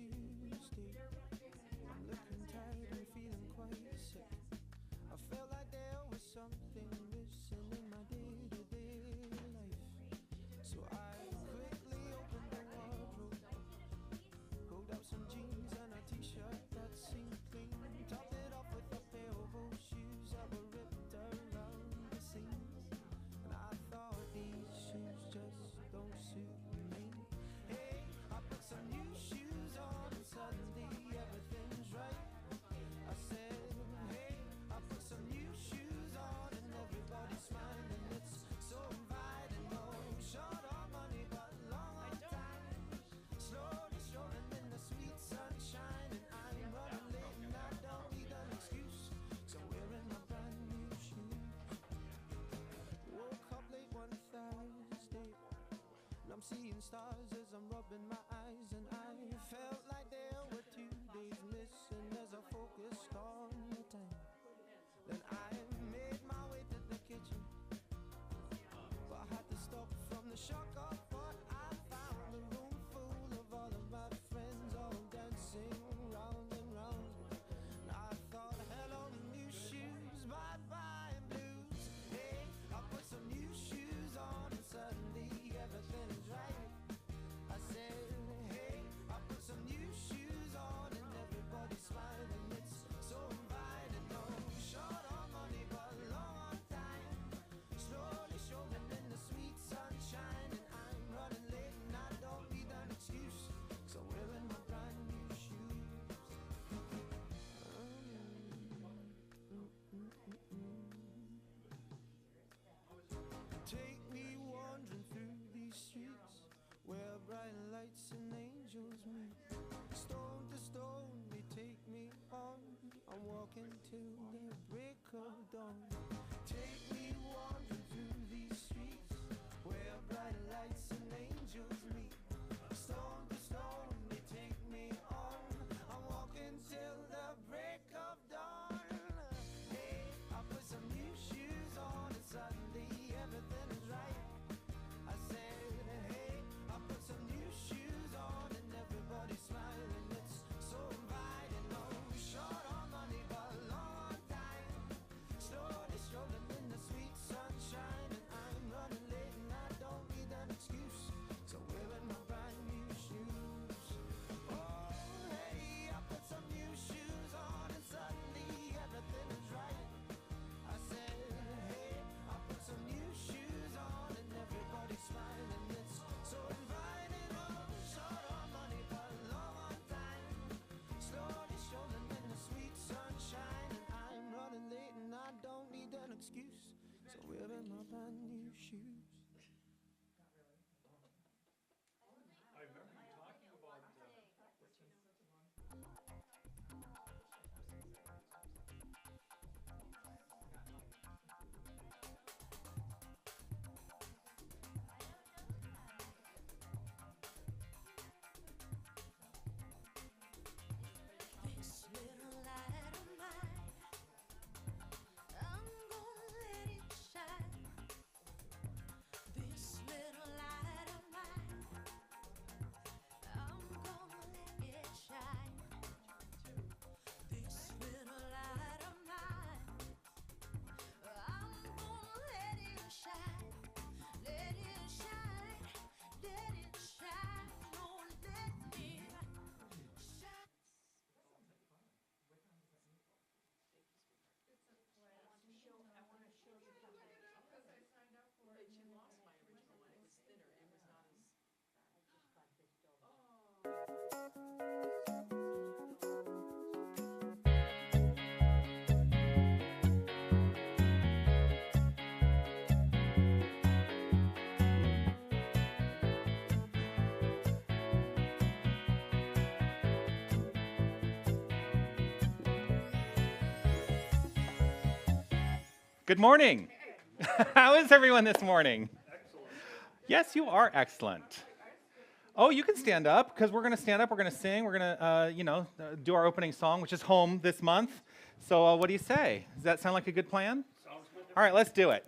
Tuesday. I'm looking tired and feeling quite sick. I felt like there was something missing in my day-to-day life. So I quickly opened the wardrobe, pulled out some jeans and a t-shirt that seemed clean, topped it off with a pair of old shoes that were ripped around the seams. And I thought these shoes just don't suit me. Hey, I put some new shoes on and suddenly everything's right. I said, hey, I put some new shoes on and everybody's smiling. It's so inviting. No short on money but long on time. Slowly strolling in the sweet sunshine, and I'm running late and I don't need an excuse. So wearing my brand new shoes. Woke up late one Thursday, and I'm seeing stars as I'm rubbing my eyes, and I felt like there were 2 days missing as I focused on the time. Then I made my way to the kitchen, but I had to stop from the shock of what I found. A room full of all of my friends, all dancing round and round. And I thought, hello new shoes, bye-bye blues. Hey, I put some new shoes on and suddenly everything is right. I said, hey, I put some new shoes on and everybody's smiling. It's so inviting. No short on money but long on time. Slowly strolling in the sweet sunshine, and I'm running late and I don't need an excuse. So wearing my brand new shoes. Take me wandering through these streets where bright lights and angels meet. Stone to stone they take me on. I'm walking till the break of dawn. Take me wandering through these streets where bright lights and angels meet. Stone to stone they take me on. I'm walking till the break of dawn. Hey, I put some new shoes on and suddenly everything is right. I said, hey, I put some new shoes on and everybody's smiling. It's so inviting. No short on money but long on time. Slowly strolling in the sweet sunshine, and I'm running late and I don't need an excuse. So wearing my brand new shoes. Oh, hey, I put some new shoes on and suddenly everything is right. I said, hey, I put some new shoes on and everybody's smiling. It's so inviting. Oh, short on money but long on time. Slowly strolling in the sweet sunshine, and I'm running late and I don't need an excuse. So wearing my brand new shoes. I remember you talking about This little light of mine, I'm gonna let it shine. This little light of mine, I'm gonna let it shine. This little light of mine, I'm gonna let it shine. Let it shine, let it shine, oh let it shine. Good morning. How is everyone this morning? Yes, you are excellent. Oh, you can stand up because we're going to stand up. We're going to sing. We're going to, do our opening song, which is Home this month. So what do you say? Does that sound like a good plan? sounds good. All right, let's do it.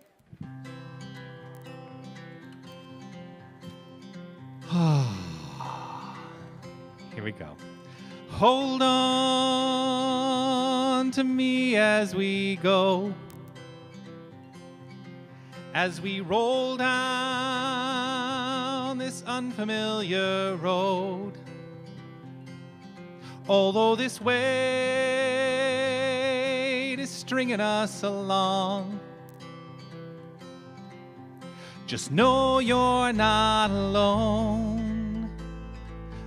Here we go. Hold on to me as we go, as we roll down this unfamiliar road. Although this weight is stringing us along, just know you're not alone.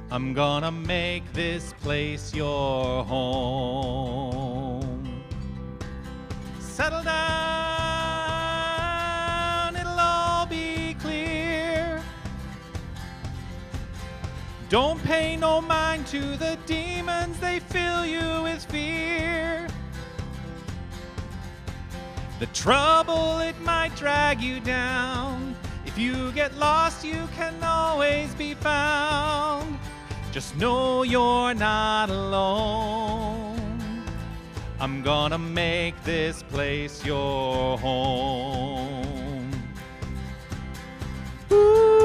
I'm gonna make this place your home. Settle down, it'll all be clear. Don't pay no mind to the demons, they fill you with fear. The trouble, it might drag you down. If you get lost, you can always be found. Just know you're not alone. I'm gonna make this place your home. Ooh.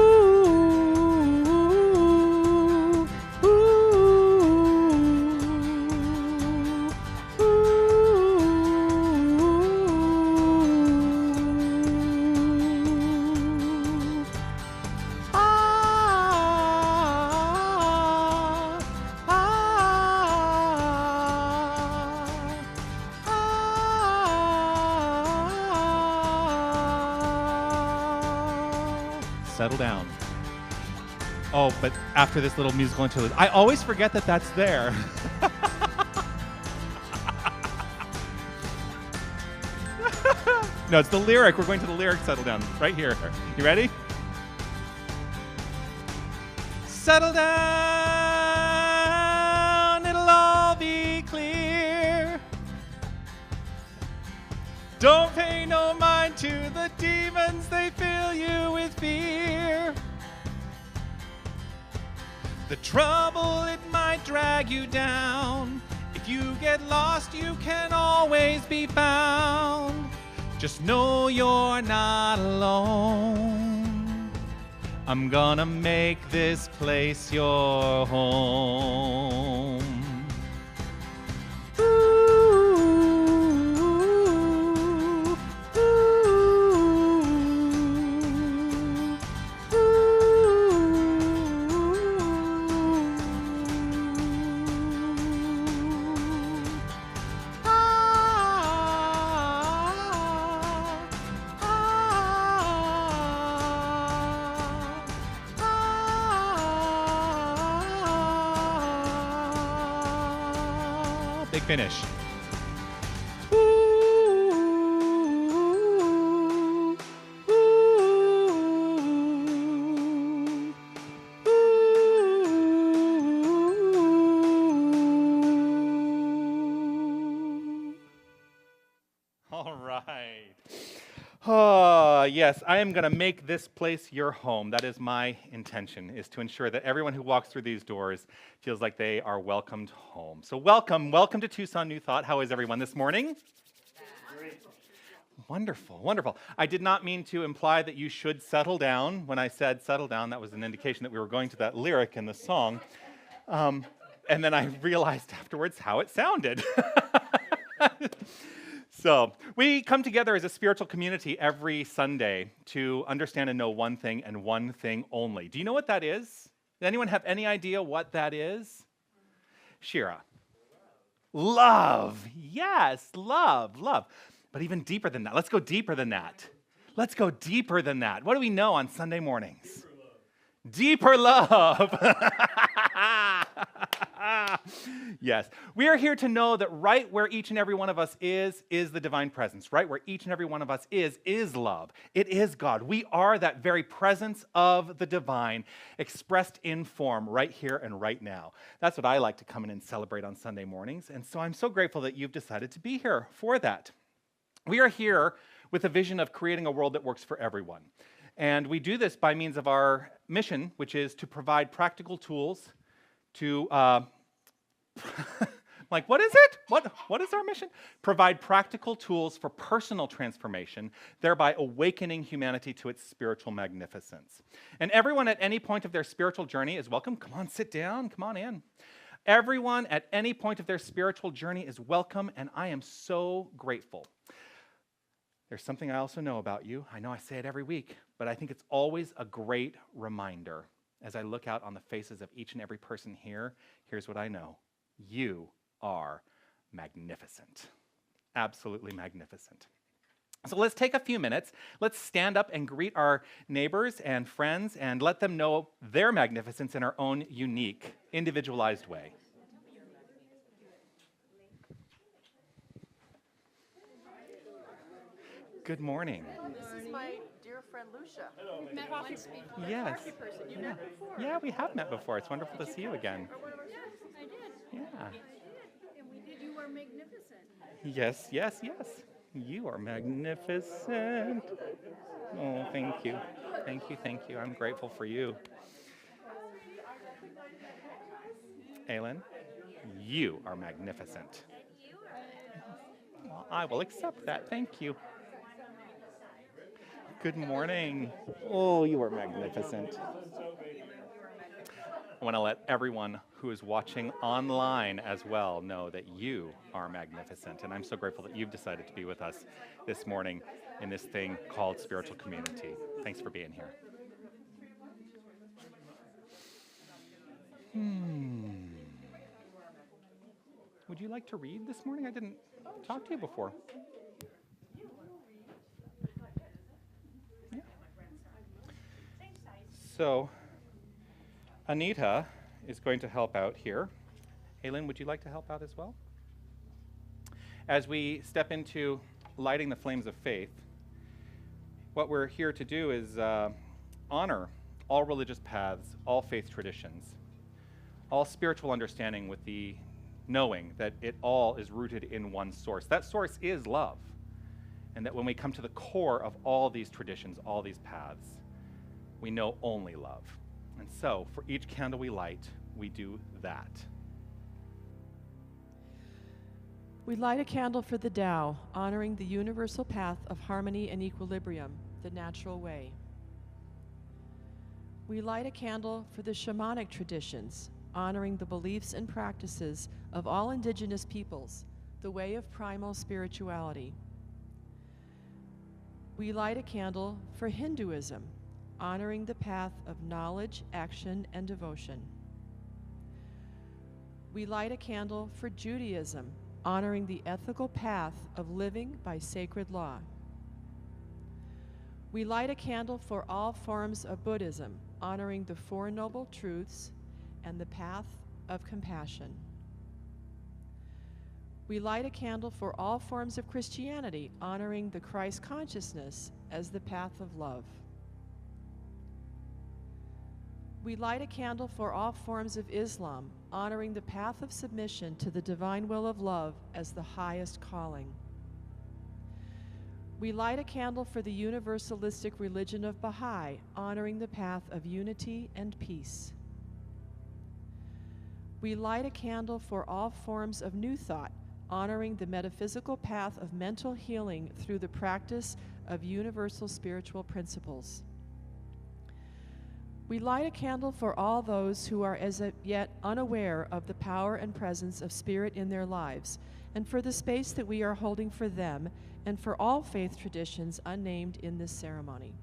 Settle down. Oh, but after this little musical interlude, I always forget that that's there. No, it's the lyric. We're going to the lyric, settle down, right here. You ready? Settle down, it'll all be clear. Don't pay no mind to the demons, they fill you with fear. The trouble, it might drag you down. If you get lost, you can always be found. Just know you're not alone. I'm gonna make this place your home. Big finish. Ooh, ooh, ooh. All right. Oh, yes, I am going to make this place your home. That is my intention, is to ensure that everyone who walks through these doors feels like they are welcomed home. So welcome to Tucson New Thought. How is everyone this morning? Great. Wonderful, wonderful. I did not mean to imply that you should settle down. When I said settle down, that was an indication that we were going to that lyric in the song. And then I realized afterwards how it sounded. So we come together as a spiritual community every Sunday to understand and know one thing and one thing only. Do you know what that is? Does anyone have any idea what that is? Shira. Love. Yes, love. But even deeper than that. Let's go deeper than that. Let's go deeper than that. What do we know on Sunday mornings? Deeper love. Yes. We are here to know that right where each and every one of us is the divine presence. Right where each and every one of us is love. It is God. We are that very presence of the divine expressed in form right here and right now. That's what I like to come in and celebrate on Sunday mornings. And so I'm so grateful that you've decided to be here for that. We are here with a vision of creating a world that works for everyone. And we do this by means of our mission, which is to provide practical tools to, like, what is it? What is our mission? Provide practical tools for personal transformation, thereby awakening humanity to its spiritual magnificence. And everyone at any point of their spiritual journey is welcome. Come on, sit down. Come on in. Everyone at any point of their spiritual journey is welcome, and I am so grateful. There's something I also know about you. I know I say it every week, but I think it's always a great reminder. As I look out on the faces of each and every person here, here's what I know. You are magnificent. Absolutely magnificent. So let's take a few minutes. Let's stand up and greet our neighbors and friends and let them know their magnificence in our own unique, individualized way. Good morning. This is my dear friend Lucia. We've met once before. Yes. Coffee person. You met before. Yeah, we have met before. It's wonderful to see you again. I did. Yeah. And we did. You were magnificent. Yes, yes, yes. You are magnificent. Oh, thank you. Thank you, thank you. I'm grateful for you. Aylin, you are magnificent. Well, I will accept that. Thank you. Good morning. Oh, you are magnificent. I want to let everyone who is watching online as well know that you are magnificent. And I'm so grateful that you've decided to be with us this morning in this thing called spiritual community. Thanks for being here. Would you like to read this morning? I didn't talk to you before. Yeah. So, Anita is going to help out here. Aylin, would you like to help out as well? As we step into lighting the flames of faith, what we're here to do is honor all religious paths, all faith traditions, all spiritual understanding with the knowing that it all is rooted in one source. That source is love. And that when we come to the core of all these traditions, all these paths, we know only love. And so, for each candle we light, we do that. We light a candle for the Tao, honoring the universal path of harmony and equilibrium, the natural way. We light a candle for the shamanic traditions, honoring the beliefs and practices of all indigenous peoples, the way of primal spirituality. We light a candle for Hinduism, honoring the path of knowledge, action, and devotion. We light a candle for Judaism, honoring the ethical path of living by sacred law. We light a candle for all forms of Buddhism, honoring the Four Noble Truths and the path of compassion. We light a candle for all forms of Christianity, honoring the Christ consciousness as the path of love. We light a candle for all forms of Islam, honoring the path of submission to the divine will of love as the highest calling. We light a candle for the universalistic religion of Baha'i, honoring the path of unity and peace. We light a candle for all forms of New Thought, honoring the metaphysical path of mental healing through the practice of universal spiritual principles. We light a candle for all those who are as yet unaware of the power and presence of Spirit in their lives, and for the space that we are holding for them, and for all faith traditions unnamed in this ceremony.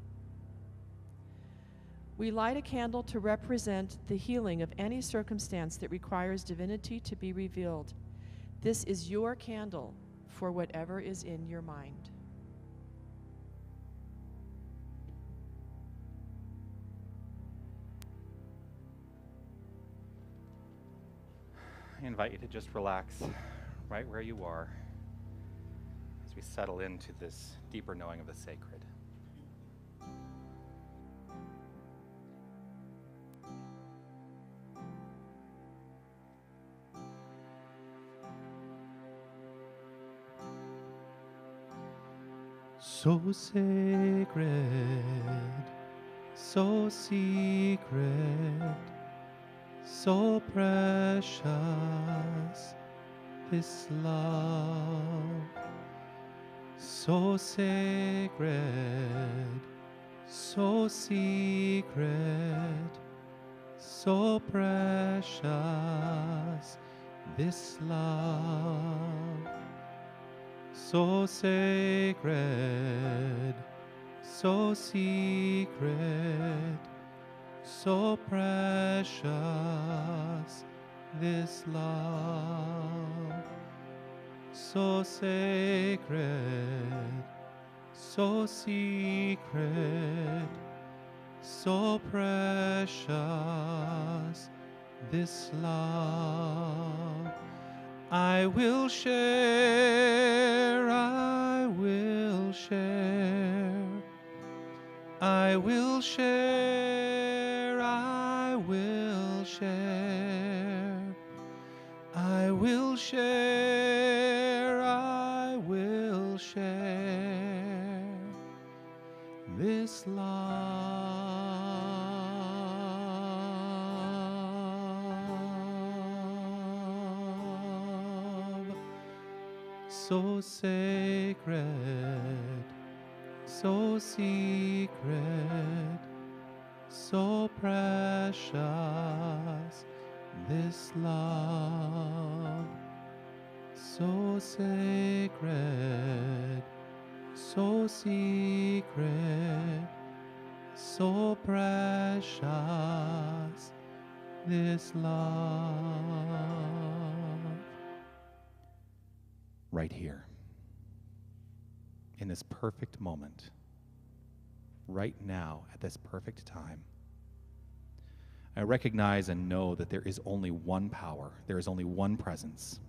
We light a candle to represent the healing of any circumstance that requires divinity to be revealed. This is your candle for whatever is in your mind. I invite you to just relax right where you are as we settle into this deeper knowing of the sacred. So sacred, so secret, so precious, this love. So sacred, so secret, so precious, this love, so sacred, so secret, so precious, this love, so sacred, so secret, so precious, this love. I will share, I will share, I will share, I will share, I will share, I will share this love, so sacred, so secret, so precious, this love, so sacred, so secret, so precious, this love. Right here, in this perfect moment, right now, at this perfect time, I recognize and know that there is only one power, there is only one presence,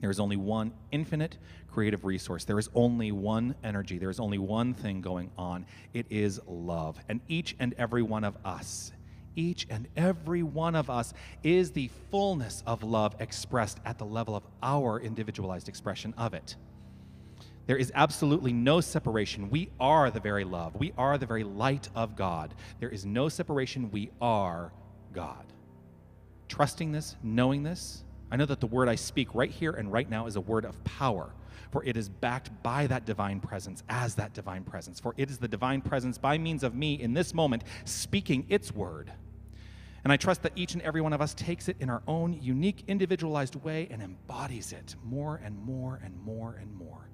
there is only one infinite creative resource, there is only one energy, there is only one thing going on. It is love. And each and every one of us, each and every one of us is the fullness of love expressed at the level of our individualized expression of it. There is absolutely no separation. We are the very love. We are the very light of God. There is no separation. We are God. Trusting this, knowing this, I know that the word I speak right here and right now is a word of power, for it is backed by that divine presence as that divine presence. For it is the divine presence by means of me in this moment speaking its word. And I trust that each and every one of us takes it in our own unique, individualized way and embodies it more and more and more and more.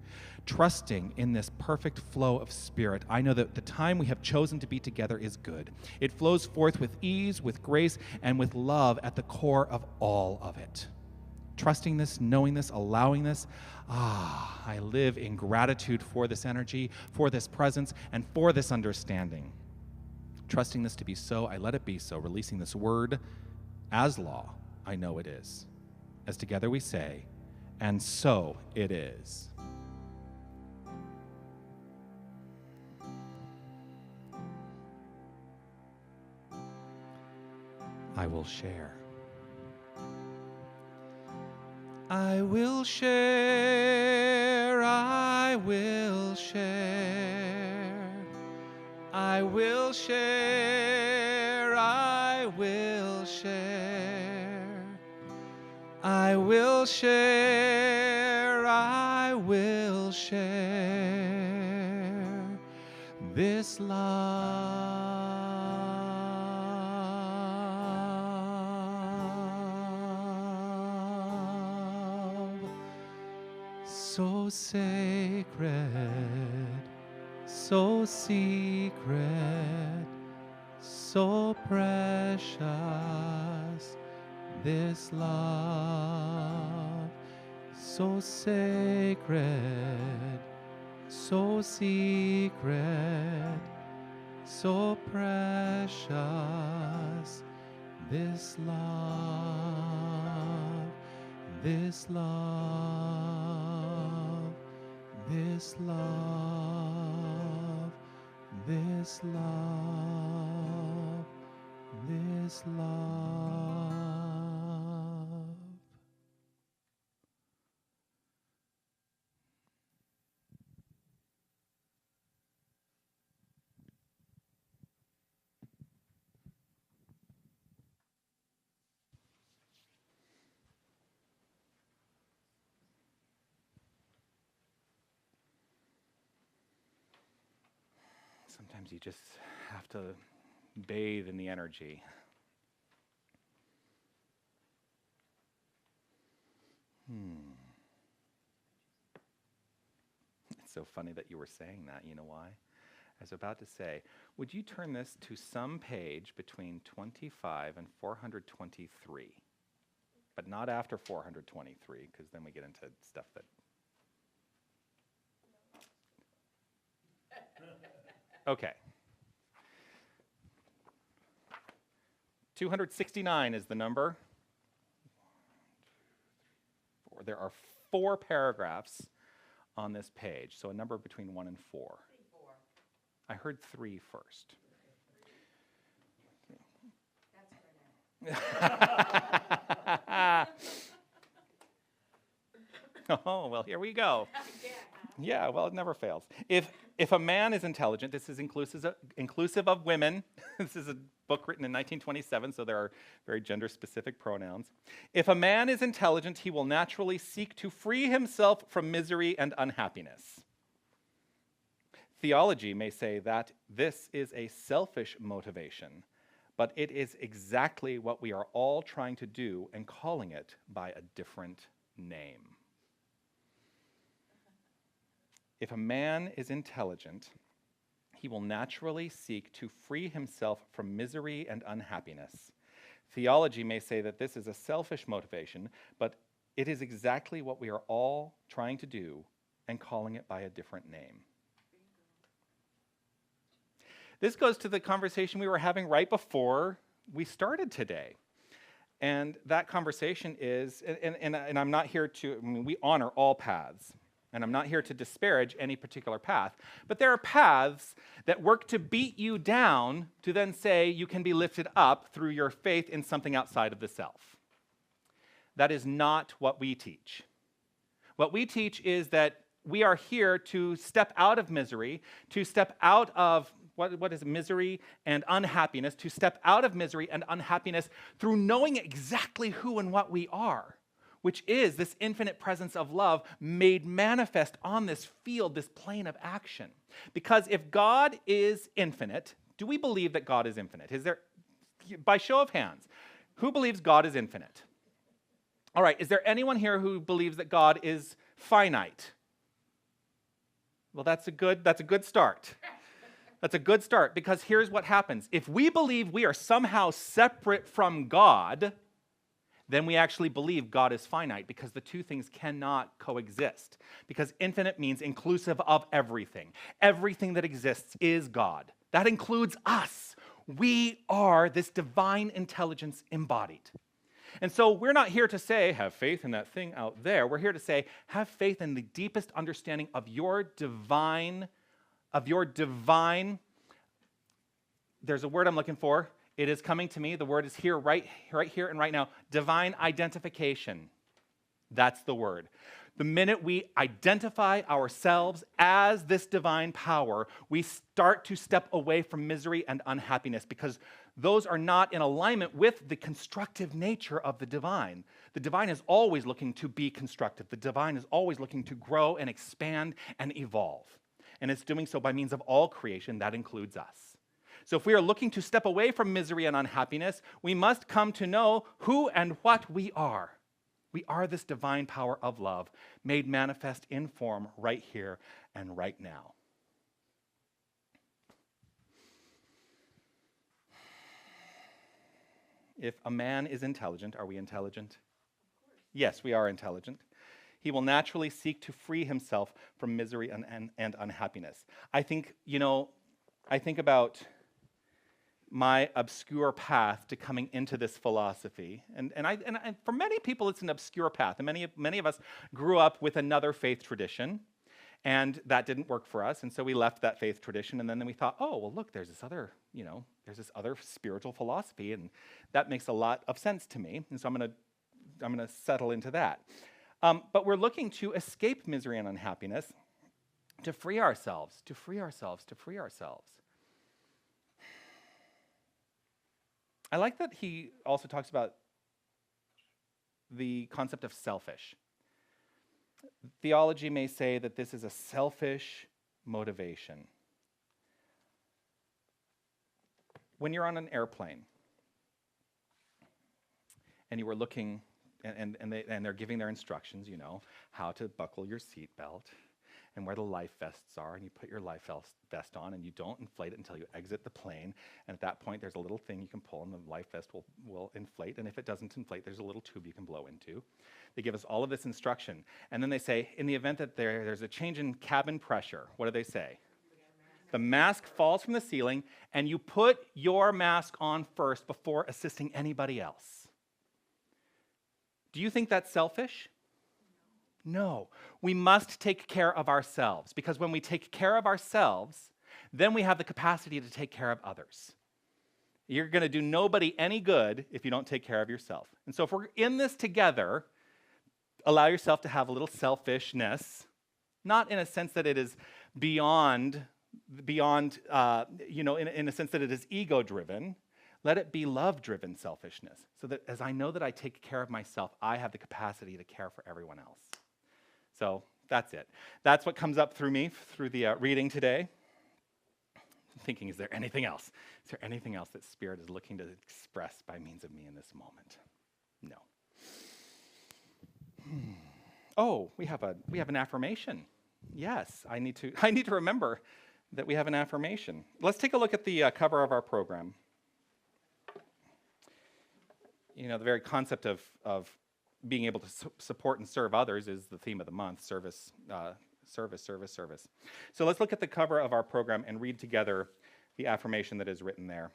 Trusting in this perfect flow of spirit, I know that the time we have chosen to be together is good. It flows forth with ease, with grace, and with love at the core of all of it. Trusting this, knowing this, allowing this, I live in gratitude for this energy, for this presence, and for this understanding. Trusting this to be so, I let it be so, releasing this word as law, I know it is. As together we say, and so it is. I will share. I will share, I will share, I will share, I will share, I will share, I will share this love. So sacred, so secret, so precious, this love. So sacred, so secret, so precious, this love, this love, this love, this love, this love. Sometimes you just have to bathe in the energy. It's so funny that you were saying that. You know why? I was about to say, would you turn this to some page between 25 and 423? But not after 423, because then we get into stuff that... Okay. 269 is the number. There are 4 paragraphs on this page, so a number between 1 and 4. I heard 3 first. Oh, well, here we go. Yeah, well, it never fails. If a man is intelligent, this is inclusive of women. This is a book written in 1927, so there are very gender-specific pronouns. If a man is intelligent, he will naturally seek to free himself from misery and unhappiness. Theology may say that this is a selfish motivation, but it is exactly what we are all trying to do and calling it by a different name. If a man is intelligent, he will naturally seek to free himself from misery and unhappiness. Theology may say that this is a selfish motivation, but it is exactly what we are all trying to do and calling it by a different name. This goes to the conversation we were having right before we started today. And that conversation is, and I'm not here to, we honor all paths. And I'm not here to disparage any particular path, but there are paths that work to beat you down to then say you can be lifted up through your faith in something outside of the self. That is not what we teach. What we teach is that we are here to step out of misery, to step out of, what is misery and unhappiness, to step out of misery and unhappiness through knowing exactly who and what we are, which is this infinite presence of love made manifest on this field, this plane of action. Because if God is infinite, do we believe that God is infinite? Is there, by show of hands, who believes God is infinite? All right, is there anyone here who believes that God is finite? Well, that's a good start. That's a good start, because here's what happens. If we believe we are somehow separate from God, then we actually believe God is finite, because the two things cannot coexist. Because infinite means inclusive of everything. Everything that exists is God. That includes us. We are this divine intelligence embodied. And so we're not here to say, have faith in that thing out there. We're here to say, have faith in the deepest understanding of your divine, there's a word I'm looking for. It is coming to me. The word is here, right here and right now. Divine identification. That's the word. The minute we identify ourselves as this divine power, we start to step away from misery and unhappiness, because those are not in alignment with the constructive nature of the divine. The divine is always looking to be constructive. The divine is always looking to grow and expand and evolve. And it's doing so by means of all creation. That includes us. So if we are looking to step away from misery and unhappiness, we must come to know who and what we are. We are this divine power of love made manifest in form right here and right now. If a man is intelligent, are we intelligent? Yes, we are intelligent. He will naturally seek to free himself from misery and unhappiness. I think about my obscure path to coming into this philosophy. And for many people, it's an obscure path. And many of us grew up with another faith tradition, and that didn't work for us. And so we left that faith tradition, and then we thought, oh, well, look, there's this other spiritual philosophy, and that makes a lot of sense to me. And so I'm going to settle into that. But we're looking to escape misery and unhappiness, to free ourselves. I like that he also talks about the concept of selfish. Theology may say that this is a selfish motivation. When you're on an airplane and you were looking and they're giving their instructions, you know, how to buckle your seatbelt and where the life vests are, and you put your life vest on, and you don't inflate it until you exit the plane, and at that point there's a little thing you can pull, and the life vest will inflate, and if it doesn't inflate, there's a little tube you can blow into. They give us all of this instruction, and then they say, in the event that there's a change in cabin pressure, what do they say? The mask falls from the ceiling, and you put your mask on first before assisting anybody else. Do you think that's selfish? No. We must take care of ourselves, because when we take care of ourselves, then we have the capacity to take care of others. You're going to do nobody any good if you don't take care of yourself. And so if we're in this together, allow yourself to have a little selfishness, not in a sense that it is beyond in a sense that it is ego-driven. Let it be love-driven selfishness, so that as I know that I take care of myself, I have the capacity to care for everyone else. So that's it. That's what comes up through me, through the reading today. I'm thinking, is there anything else? Is there anything else that Spirit is looking to express by means of me in this moment? No. Oh, we have an affirmation. Yes, I need to remember that we have an affirmation. Let's take a look at the cover of our program. You know, the very concept of being able to support and serve others is the theme of the month, service. So let's look at the cover of our program and read together the affirmation that is written there.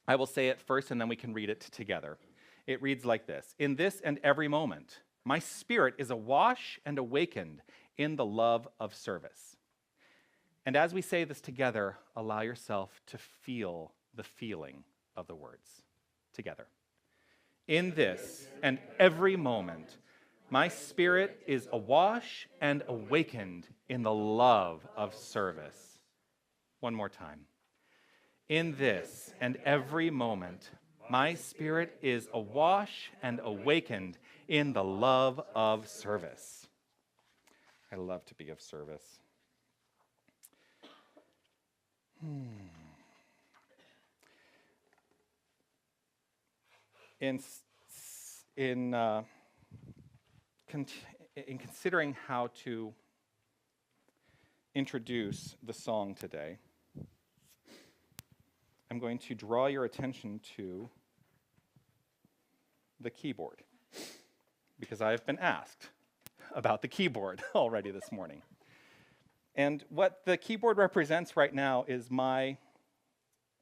I will say it first, and then we can read it together. It reads like this: in this and every moment, my spirit is awash and awakened in the love of service. And as we say this together, allow yourself to feel the feeling of the words together. In this and every moment, my spirit is awash and awakened in the love of service. One more time. In this and every moment, my spirit is awash and awakened in the love of service. I love to be of service. In considering how to introduce the song today, I'm going to draw your attention to the keyboard, because I've been asked about the keyboard already this morning. And what the keyboard represents right now is my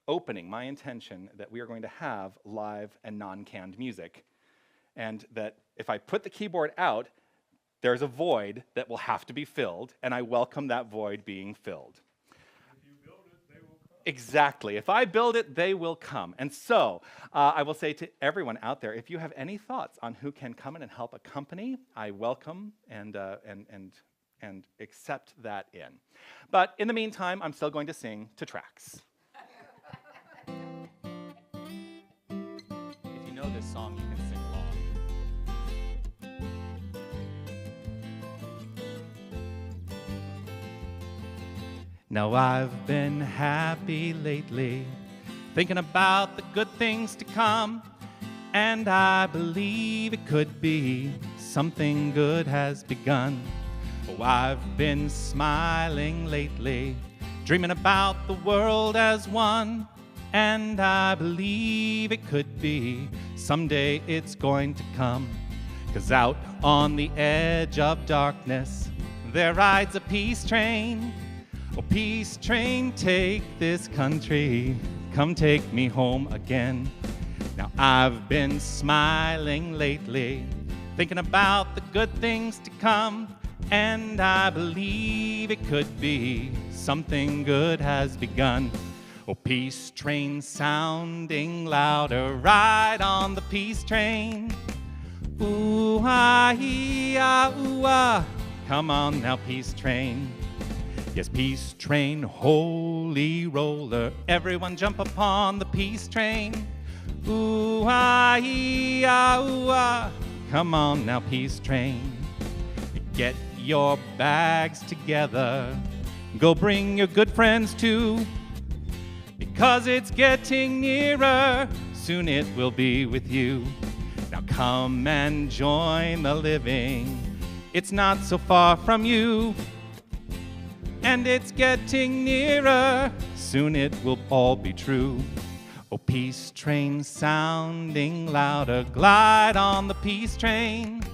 opening, my intention that we are going to have live and non-canned music, and that if I put the keyboard out, there's a void that will have to be filled, and I welcome that void being filled. If you build it, they will come. Exactly. If I build it, they will come. And so I will say to everyone out there, if you have any thoughts on who can come in and help accompany, I welcome and accept that in. But in the meantime, I'm still going to sing to tracks. If you know this song, you can sing along. Now I've been happy lately, thinking about the good things to come, and I believe it could be something good has begun. Oh, I've been smiling lately, dreaming about the world as one, and I believe it could be someday it's going to come. 'Cause out on the edge of darkness, there rides a peace train. Oh, peace train, take this country, come take me home again. Now I've been smiling lately, thinking about the good things to come, and I believe it could be something good has begun. Oh, peace train sounding louder, ride on the peace train. Ooh-ah-ee-ah, ooh-ah, come on now, peace train. Yes, peace train, holy roller, everyone jump upon the peace train. Ooh-ah-ee-ah, ooh-ah, come on now, peace train. Get your bags together, go bring your good friends too, because it's getting nearer, soon it will be with you. Now Come and join the living. It's not so far from you, and it's getting nearer. Soon it will all be true. Oh, peace train sounding louder, glide on the peace train.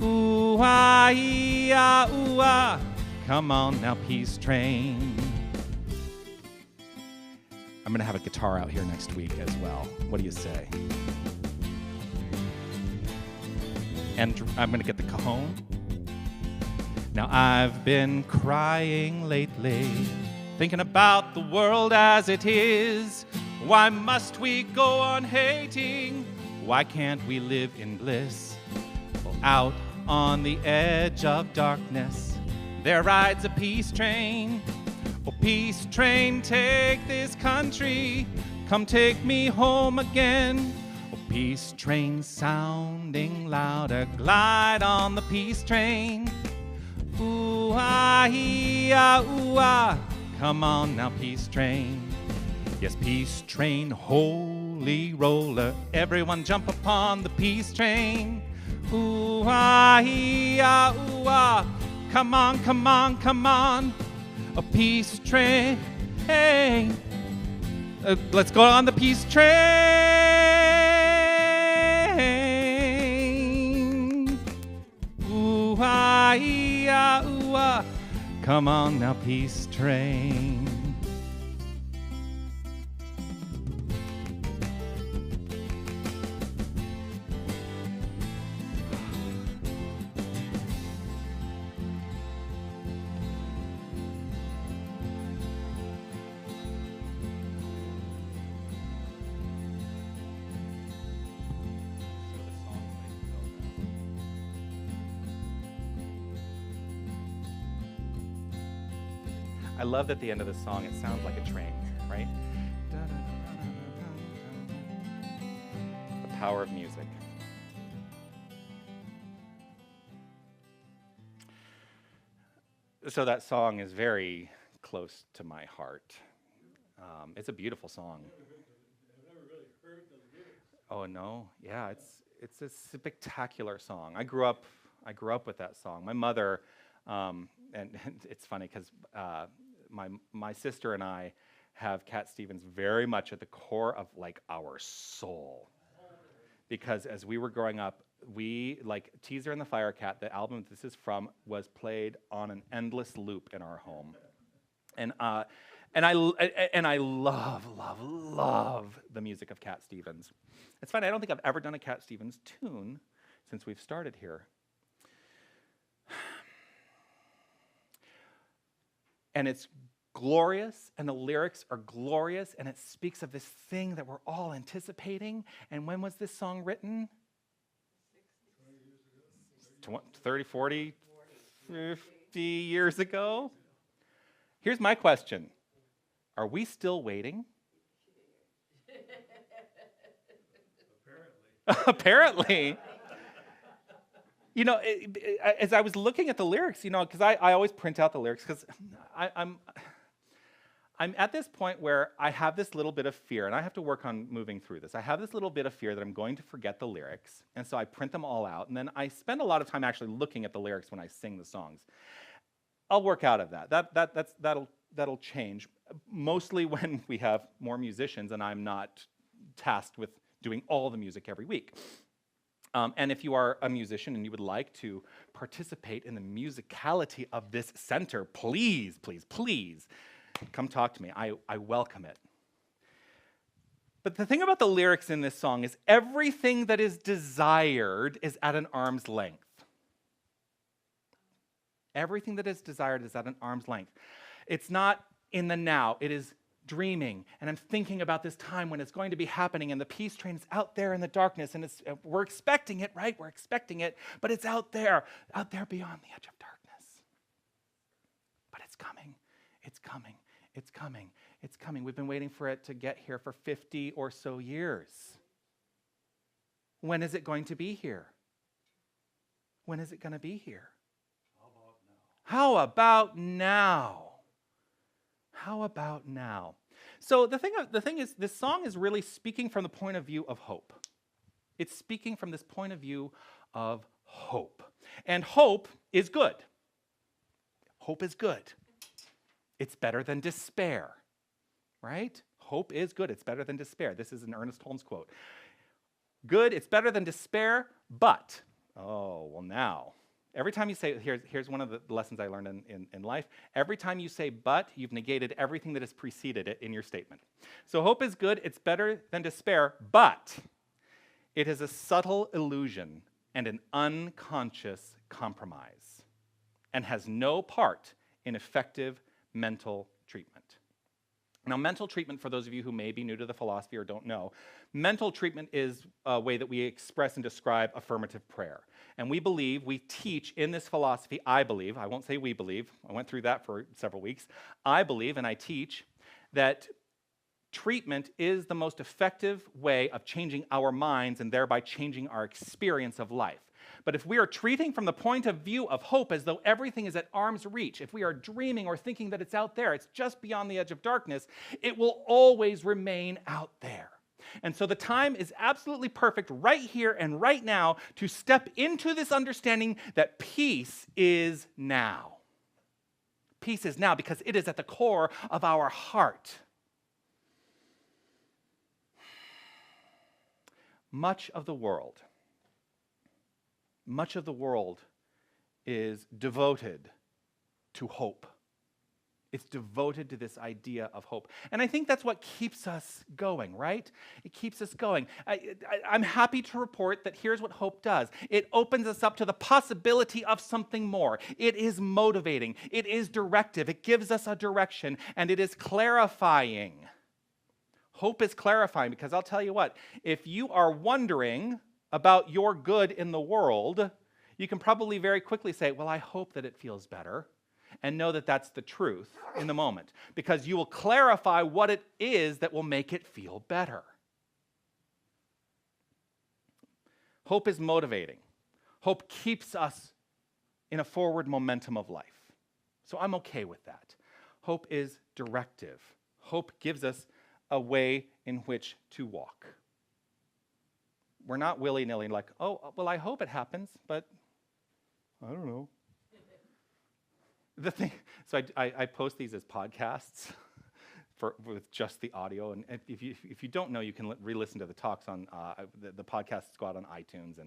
Ooh-ah, ee-ah, ooh-ah. Come on now, peace train. I'm going to have a guitar out here next week as well. What do you say? And I'm going to get the cajon. Now, I've been crying lately, thinking about the world as it is. Why must we go on hating? Why can't we live in bliss? Well, out on the edge of darkness, there rides a peace train. Oh, peace train, take this country. Come take me home again. Oh, peace train sounding louder, glide on the peace train. Ooh-ah, ee-ah, ooh-ah. Come on now, peace train. Yes, peace train, holy roller. Everyone jump upon the peace train. Ooh-ah, ee-ah, ooh-ah. Come on, come on, come on. A peace train. Hey. Let's go on the peace train. Ooh-ah, ee-ah, ooh-ah. Come on now, peace train. I love that at the end of the song it sounds like a train, right? The power of music. So that song is very close to my heart. It's a beautiful song. Oh no, yeah, it's a spectacular song. I grew up with that song. My mother, and it's funny because my sister and I have Cat Stevens very much at the core of like our soul. Because as we were growing up, we, like Teaser and the Firecat, the album this is from, was played on an endless loop in our home. And I love the music of Cat Stevens. It's funny, I don't think I've ever done a Cat Stevens tune since we've started here. And it's glorious, and the lyrics are glorious, and it speaks of this thing that we're all anticipating. And when was this song written? 30, 40, 50 years ago? Here's my question. Are we still waiting? Apparently. You know, as I was looking at the lyrics, you know, because I always print out the lyrics, because I'm at this point where I have this little bit of fear, and I have to work on moving through this. I have this little bit of fear that I'm going to forget the lyrics, and so I print them all out, and then I spend a lot of time actually looking at the lyrics when I sing the songs. I'll work out of that. That'll change, mostly when we have more musicians, and I'm not tasked with doing all the music every week. And if you are a musician and you would like to participate in the musicality of this center, please, please, please, come talk to me. I welcome it. But the thing about the lyrics in this song is everything that is desired is at an arm's length. Everything that is desired is at an arm's length. It's not in the now. It is dreaming, and I'm thinking about this time when it's going to be happening, and the peace train is out there in the darkness, and we're expecting it, right? We're expecting it, but it's out there beyond the edge of darkness. But it's coming, it's coming, it's coming, it's coming. We've been waiting for it to get here for 50 or so years. When is it going to be here? When is it going to be here? How about now? How about now? So the thing is, this song is really speaking from the point of view of hope. It's speaking from this point of view of hope. And hope is good. Hope is good. It's better than despair, right? Hope is good. It's better than despair. This is an Ernest Holmes quote. Good, it's better than despair, but, now, every time you say, here's one of the lessons I learned in life. Every time you say but, you've negated everything that has preceded it in your statement. So hope is good, it's better than despair, but it is a subtle illusion and an unconscious compromise and has no part in effective mental treatment. Now, mental treatment, for those of you who may be new to the philosophy or don't know, mental treatment is a way that we express and describe affirmative prayer. And we teach in this philosophy, I believe, I won't say we believe, I went through that for several weeks, I believe and I teach that treatment is the most effective way of changing our minds and thereby changing our experience of life. But if we are treating from the point of view of hope as though everything is at arm's reach, if we are dreaming or thinking that it's out there, it's just beyond the edge of darkness, it will always remain out there. And so the time is absolutely perfect right here and right now to step into this understanding that peace is now. Peace is now because it is at the core of our heart. Much of the world is devoted to hope. It's devoted to this idea of hope. And I think that's what keeps us going, right? It keeps us going. I'm happy to report that here's what hope does. It opens us up to the possibility of something more. It is motivating. It is directive. It gives us a direction, and it is clarifying. Hope is clarifying because I'll tell you what, if you are wondering about your good in the world, you can probably very quickly say, well, I hope that it feels better, and know that that's the truth in the moment, because you will clarify what it is that will make it feel better. Hope is motivating. Hope keeps us in a forward momentum of life. So I'm okay with that. Hope is directive. Hope gives us a way in which to walk. We're not willy-nilly like, oh, well, I hope it happens, but I don't know. The thing, so I post these as podcasts with just the audio, and if you don't know, you can re-listen to the talks on the podcasts go out on iTunes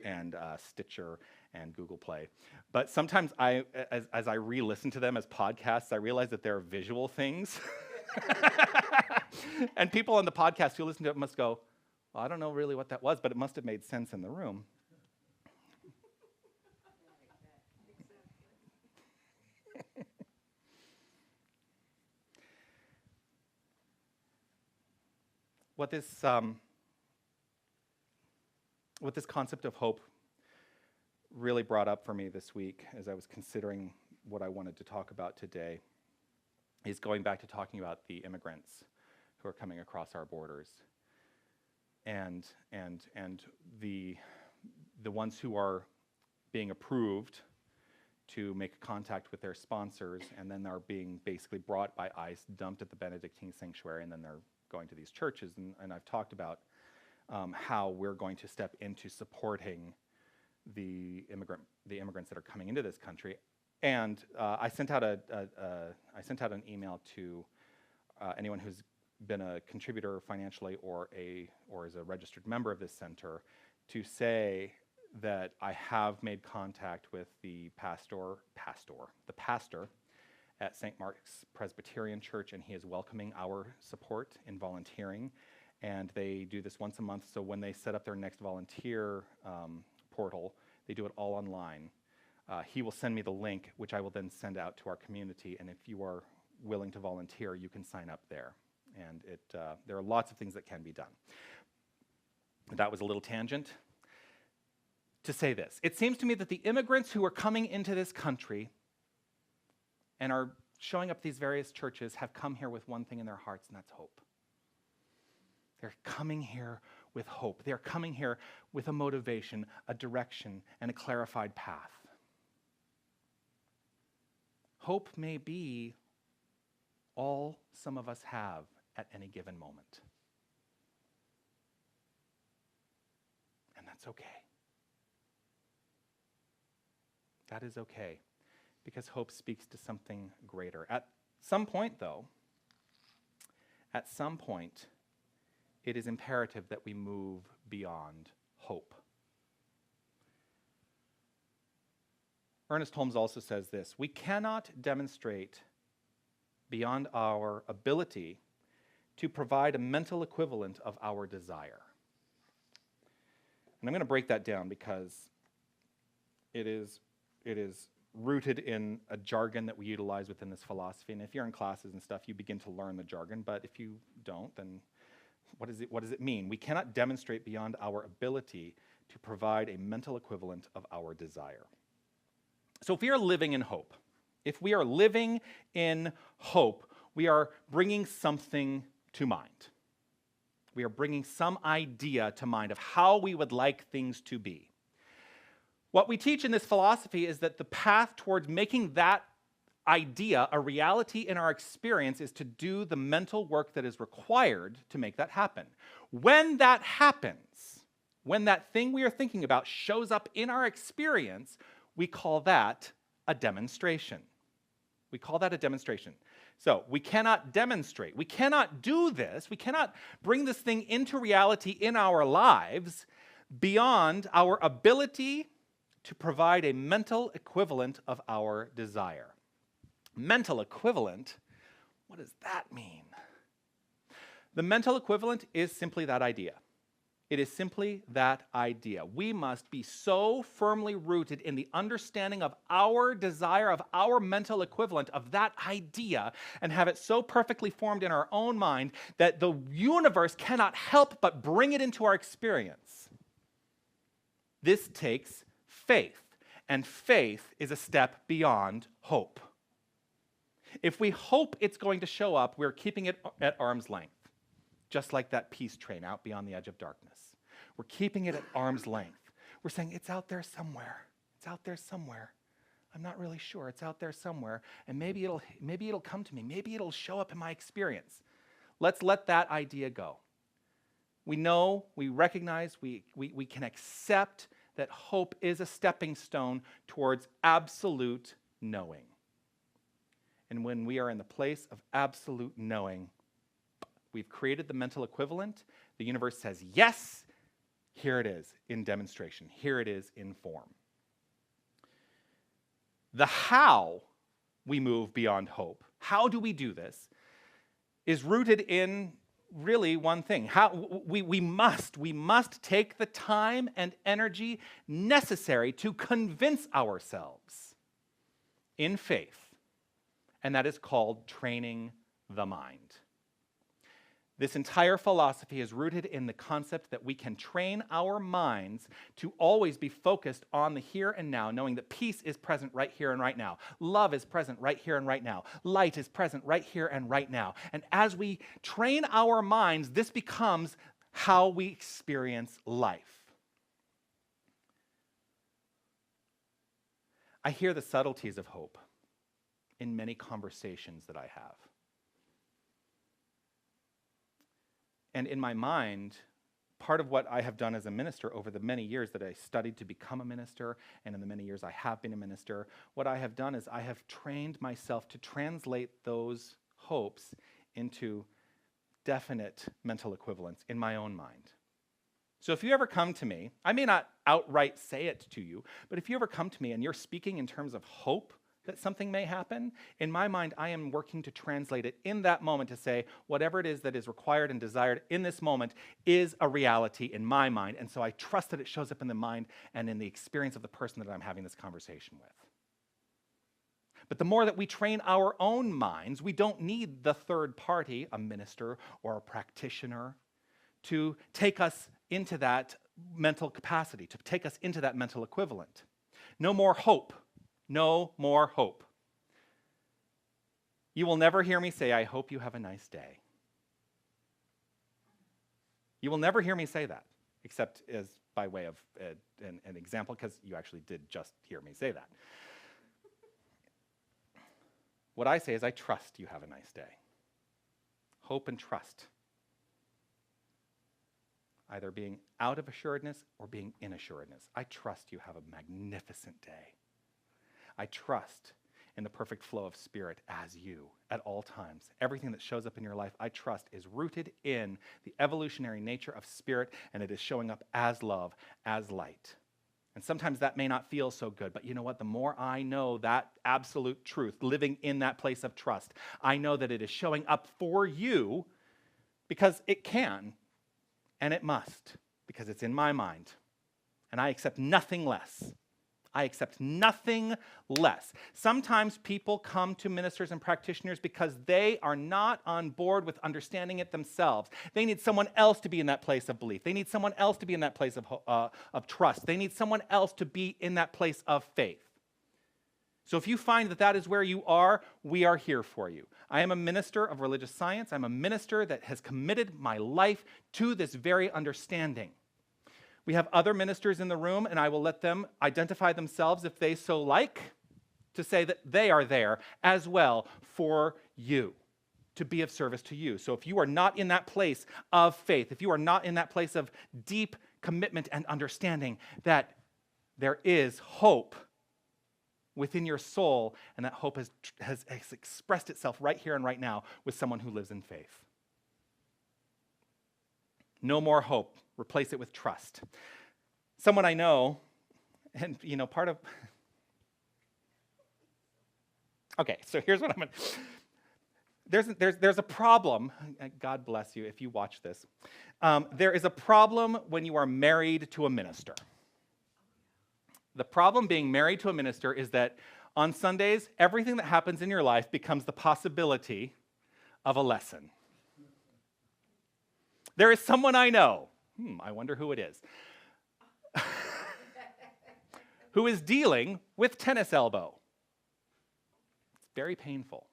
and Stitcher and Google Play. But sometimes as I re-listen to them as podcasts, I realize that there are visual things, and people on the podcast who listen to it must go, well, I don't know really what that was, but it must have made sense in the room. What this concept of hope really brought up for me this week as I was considering what I wanted to talk about today is going back to talking about the immigrants who are coming across our borders and the ones who are being approved to make contact with their sponsors, and then they're being basically brought by ICE, dumped at the Benedictine Sanctuary, and then they're going to these churches. And I've talked about how we're going to step into supporting the immigrants that are coming into this country. And I sent out an email to anyone who's been a contributor financially or is a registered member of this center to say that I have made contact with the pastor at St. Mark's Presbyterian Church, and he is welcoming our support in volunteering. And they do this once a month, so when they set up their next volunteer portal, they do it all online. He will send me the link, which I will then send out to our community, and if you are willing to volunteer, you can sign up there. And there are lots of things that can be done. That was a little tangent to say this. It seems to me that the immigrants who are coming into this country and are showing up at these various churches have come here with one thing in their hearts, and that's hope. They're coming here with hope. They're coming here with a motivation, a direction, and a clarified path. Hope may be all some of us have at any given moment. that's okay. That is okay, because hope speaks to something greater. At some point, though, it is imperative that we move beyond hope. Ernest Holmes also says this: we cannot demonstrate beyond our ability to provide a mental equivalent of our desire. And I'm going to break that down because it is rooted in a jargon that we utilize within this philosophy. And if you're in classes and stuff, you begin to learn the jargon. But if you don't, then what does it mean? We cannot demonstrate beyond our ability to provide a mental equivalent of our desire. So if we are living in hope, we are bringing something to mind. We are bringing some idea to mind of how we would like things to be. What we teach in this philosophy is that the path towards making that idea a reality in our experience is to do the mental work that is required to make that happen. When that happens, when that thing we are thinking about shows up in our experience, we call that a demonstration. We call that a demonstration. So we cannot demonstrate. We cannot do this. We cannot bring this thing into reality in our lives beyond our ability to provide a mental equivalent of our desire. Mental equivalent, what does that mean? The mental equivalent is simply that idea. It is simply that idea. We must be so firmly rooted in the understanding of our desire, of our mental equivalent of that idea, and have it so perfectly formed in our own mind that the universe cannot help but bring it into our experience. This takes faith, and faith is a step beyond hope. If we hope it's going to show up, we're keeping it at arm's length, just like that peace train out beyond the edge of darkness. We're keeping it at arm's length. We're saying, it's out there somewhere. It's out there somewhere. I'm not really sure. It's out there somewhere, and maybe it'll come to me. Maybe it'll show up in my experience. Let's let that idea go. We know, we recognize, we can accept that hope is a stepping stone towards absolute knowing. And when we are in the place of absolute knowing, we've created the mental equivalent. The universe says, yes, here it is in demonstration. Here it is in form. The how we move beyond hope, how do we do this, is rooted in really one thing. How we must take the time and energy necessary to convince ourselves in faith. And that is called training the mind. This entire philosophy is rooted in the concept that we can train our minds to always be focused on the here and now, knowing that peace is present right here and right now. Love is present right here and right now. Light is present right here and right now. And as we train our minds, this becomes how we experience life. I hear the subtleties of hope in many conversations that I have. And in my mind, part of what I have done as a minister over the many years that I studied to become a minister, and in the many years I have been a minister, what I have done is I have trained myself to translate those hopes into definite mental equivalents in my own mind. So if you ever come to me, I may not outright say it to you, but if you ever come to me and you're speaking in terms of hope that something may happen, in my mind, I am working to translate it in that moment to say, whatever it is that is required and desired in this moment is a reality in my mind. And so I trust that it shows up in the mind and in the experience of the person that I'm having this conversation with. But the more that we train our own minds, we don't need the third party, a minister or a practitioner, to take us into that mental capacity, to take us into that mental equivalent. No more hope. No more hope. You will never hear me say, I hope you have a nice day. You will never hear me say that, except as by way of an example, because you actually did just hear me say that. What I say is, I trust you have a nice day. Hope and trust. either being out of assuredness or being in assuredness. I trust you have a magnificent day. I trust in the perfect flow of Spirit as you at all times. Everything that shows up in your life, I trust, is rooted in the evolutionary nature of Spirit, and it is showing up as love, as light. And sometimes that may not feel so good, but you know what? The more I know that absolute truth, living in that place of trust, I know that it is showing up for you because it can and it must, because it's in my mind. And I accept nothing less. I accept nothing less. Sometimes people come to ministers and practitioners because they are not on board with understanding it themselves. They need someone else to be in that place of belief. They need someone else to be in that place of trust. They need someone else to be in that place of faith. So if you find that that is where you are, we are here for you. I am a minister of religious science. I'm a minister that has committed my life to this very understanding. We have other ministers in the room, and I will let them identify themselves if they so like, to say that they are there as well for you, to be of service to you. So if you are not in that place of faith, if you are not in that place of deep commitment and understanding that there is hope within your soul, and that hope has expressed itself right here and right now with someone who lives in faith. No more hope. Replace it with trust. Someone I know, and part of... Okay, so here's what I'm going to... There's a problem. God bless you if you watch this. There is a problem when you are married to a minister. The problem being married to a minister is that on Sundays, everything that happens in your life becomes the possibility of a lesson. There is someone I know, I wonder who it is, who is dealing with tennis elbow. It's very painful.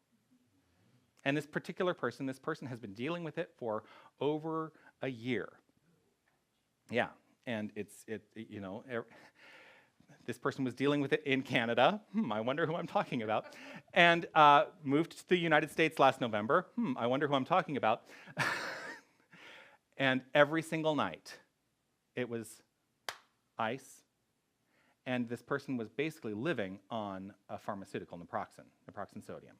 And this particular person, has been dealing with it for over a year. Yeah, and this person was dealing with it in Canada. I wonder who I'm talking about. And moved to the United States last November. I wonder who I'm talking about. And every single night, it was ice. And this person was basically living on a pharmaceutical, naproxen sodium.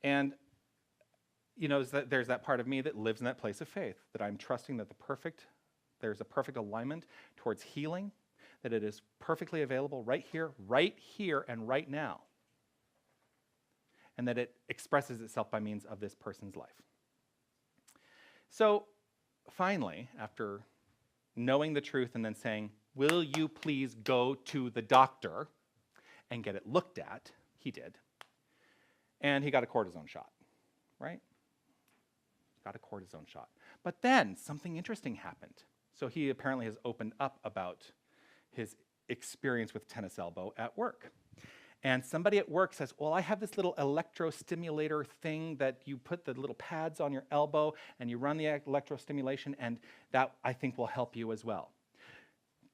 And, there's that part of me that lives in that place of faith, that I'm trusting that there's a perfect alignment towards healing, that it is perfectly available right here and right now. And that it expresses itself by means of this person's life. So, finally, after knowing the truth and then saying, will you please go to the doctor and get it looked at? He did. And he got a cortisone shot, right? Got a cortisone shot. But then something interesting happened. So he apparently has opened up about his experience with tennis elbow at work. And somebody at work says, well, I have this little electrostimulator thing that you put the little pads on your elbow and you run the electrostimulation, and that I think will help you as well.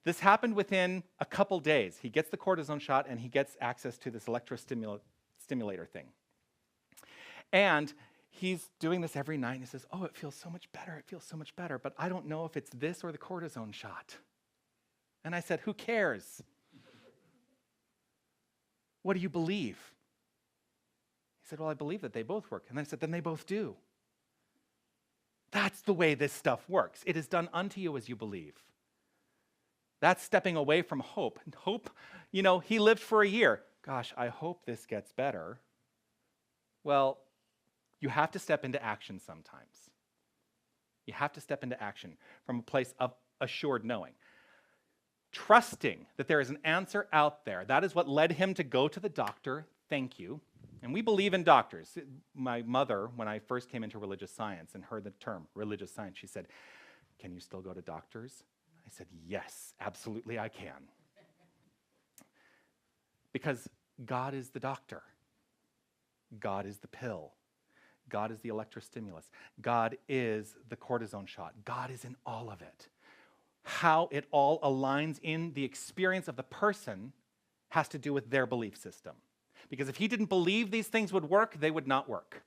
This happened within a couple days. He gets the cortisone shot and he gets access to this electrostimulator thing. And he's doing this every night and he says, oh, it feels so much better, but I don't know if it's this or the cortisone shot. And I said, who cares? What do you believe? He said, well, I believe that they both work. And then I said, then they both do. That's the way this stuff works. It is done unto you as you believe. That's stepping away from hope. And hope, he lived for a year. Gosh, I hope this gets better. Well, you have to step into action sometimes. You have to step into action from a place of assured knowing. Trusting that there is an answer out there. That is what led him to go to the doctor. Thank you. And we believe in doctors. My mother, when I first came into religious science and heard the term religious science, she said, can you still go to doctors? I said, yes, absolutely I can. Because God is the doctor. God is the pill. God is the electrostimulus. God is the cortisone shot. God is in all of it. How it all aligns in the experience of the person has to do with their belief system. Because if he didn't believe these things would work, they would not work.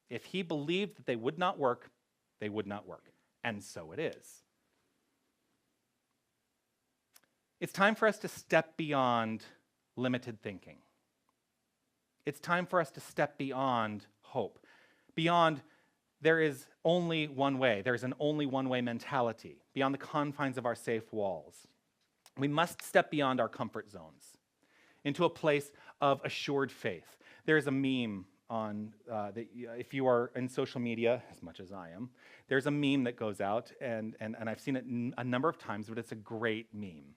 If he believed that they would not work, they would not work. And so it is. It's time for us to step beyond limited thinking. It's time for us to step beyond hope, beyond there is only one way. There's an only one-way mentality, beyond the confines of our safe walls. We must step beyond our comfort zones into a place of assured faith. There's a meme on, if you are in social media, as much as I am, there's a meme that goes out, and I've seen it a number of times, but it's a great meme.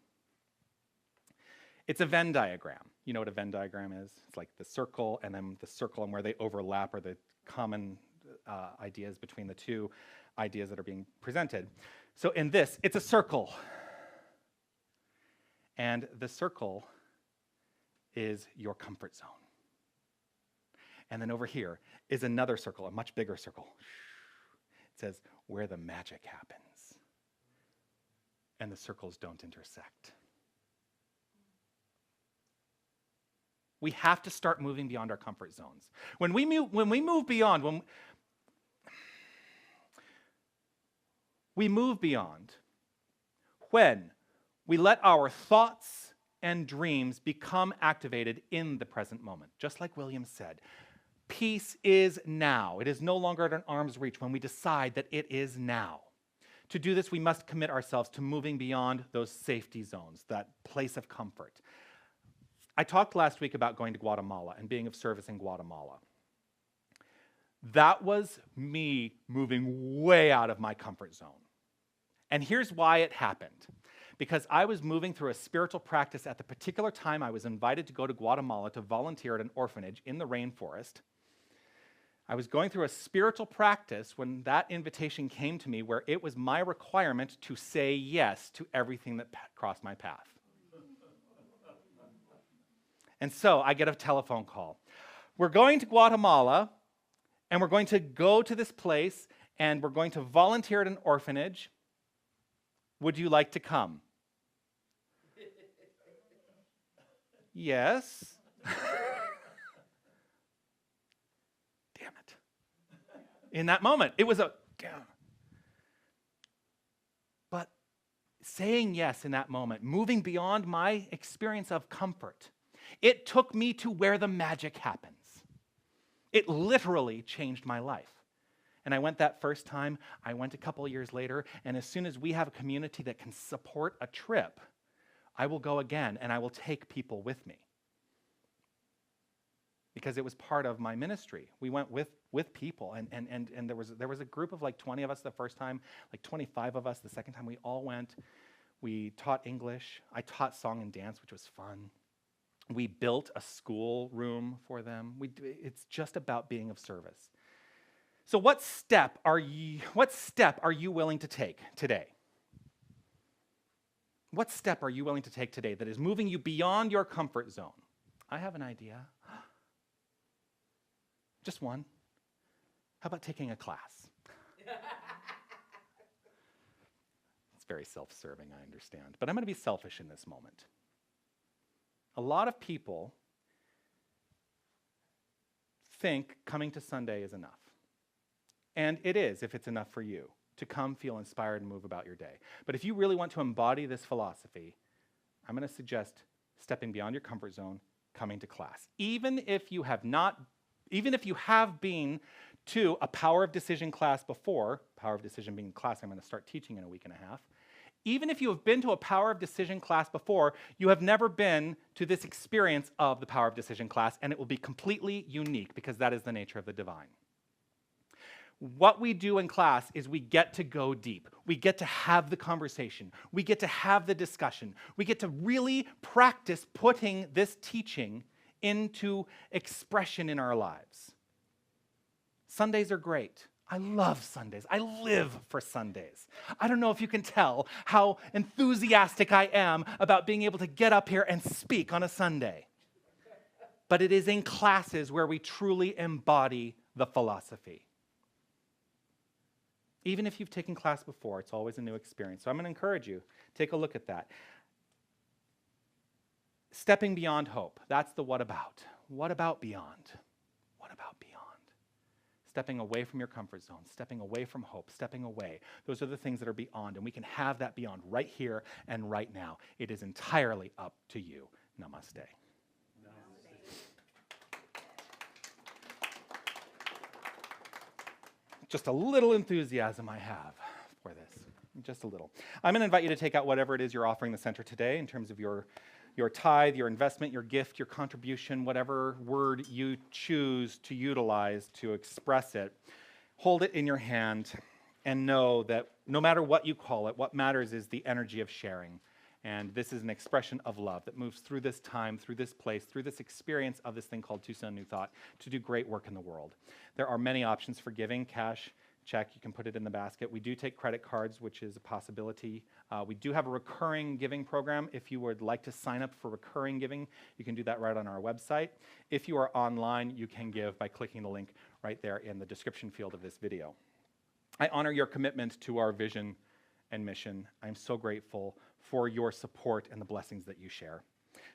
It's a Venn diagram. You know what a Venn diagram is? It's like the circle, and then the circle and where they overlap are the common ideas between the two ideas that are being presented. So in this, it's a circle. And the circle is your comfort zone. And then over here is another circle, a much bigger circle. It says where the magic happens. And the circles don't intersect. We have to start moving beyond our comfort zones. When we move beyond when we let our thoughts and dreams become activated in the present moment. Just like William said, peace is now. It is no longer at an arm's reach when we decide that it is now. To do this, we must commit ourselves to moving beyond those safety zones, that place of comfort. I talked last week about going to Guatemala and being of service in Guatemala. That was me moving way out of my comfort zone. And here's why it happened. Because I was moving through a spiritual practice at the particular time I was invited to go to Guatemala to volunteer at an orphanage in the rainforest. I was going through a spiritual practice when that invitation came to me where it was my requirement to say yes to everything that crossed my path. And so I get a telephone call. We're going to Guatemala, and we're going to go to this place, and we're going to volunteer at an orphanage. Would you like to come? Yes. Damn it. In that moment, it was But saying yes in that moment, moving beyond my experience of comfort, it took me to where the magic happens. It literally changed my life. And I went that first time, I went a couple of years later, and as soon as we have a community that can support a trip, I will go again and I will take people with me. Because it was part of my ministry. We went with people, and there was a group of like 20 of us the first time, like 25 of us the second time. We all went. We taught English. I taught song and dance, which was fun. We built a school room for them. It's just about being of service. So what step are you willing to take today? What step are you willing to take today that is moving you beyond your comfort zone? I have an idea. Just one. How about taking a class? It's very self-serving, I understand. But I'm going to be selfish in this moment. A lot of people think coming to Sunday is enough. And it is, if it's enough for you, to come feel inspired and move about your day. But if you really want to embody this philosophy, I'm going to suggest stepping beyond your comfort zone, coming to class. Even if you have been to a Power of Decision class before, Power of Decision being the class I'm going to start teaching in a week and a half, even if you have been to a Power of Decision class before, you have never been to this experience of the Power of Decision class, and it will be completely unique because that is the nature of the divine. What we do in class is we get to go deep. We get to have the conversation. We get to have the discussion. We get to really practice putting this teaching into expression in our lives. Sundays are great. I love Sundays. I live for Sundays. I don't know if you can tell how enthusiastic I am about being able to get up here and speak on a Sunday. But it is in classes where we truly embody the philosophy. Even if you've taken class before, it's always a new experience. So I'm going to encourage you, take a look at that. Stepping beyond hope. That's the what about. What about beyond? What about beyond? stepping away from your comfort zone, stepping away from hope, stepping away. Those are the things that are beyond, and we can have that beyond right here and right now. It is entirely up to you. Namaste. Just a little enthusiasm I have for this, just a little. I'm going to invite you to take out whatever it is you're offering the center today in terms of your tithe, your investment, your gift, your contribution, whatever word you choose to utilize to express it. Hold it in your hand and know that no matter what you call it, what matters is the energy of sharing. And this is an expression of love that moves through this time, through this place, through this experience of this thing called Tucson New Thought to do great work in the world. There are many options for giving: cash, check, you can put it in the basket. We do take credit cards, which is a possibility. We do have a recurring giving program. If you would like to sign up for recurring giving, you can do that right on our website. If you are online, you can give by clicking the link right there in the description field of this video. I honor your commitment to our vision and mission. I'm so grateful for your support and the blessings that you share.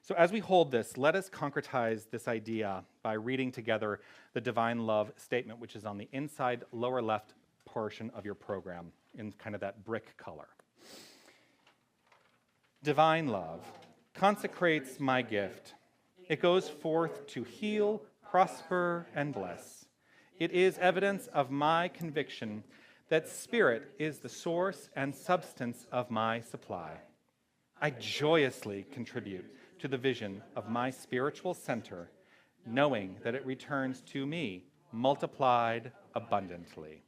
So as we hold this, let us concretize this idea by reading together the divine love statement, which is on the inside lower left portion of your program in kind of that brick color. Divine love consecrates my gift. It goes forth to heal, prosper, and bless. It is evidence of my conviction that spirit is the source and substance of my supply. I joyously contribute to the vision of my spiritual center, knowing that it returns to me multiplied abundantly.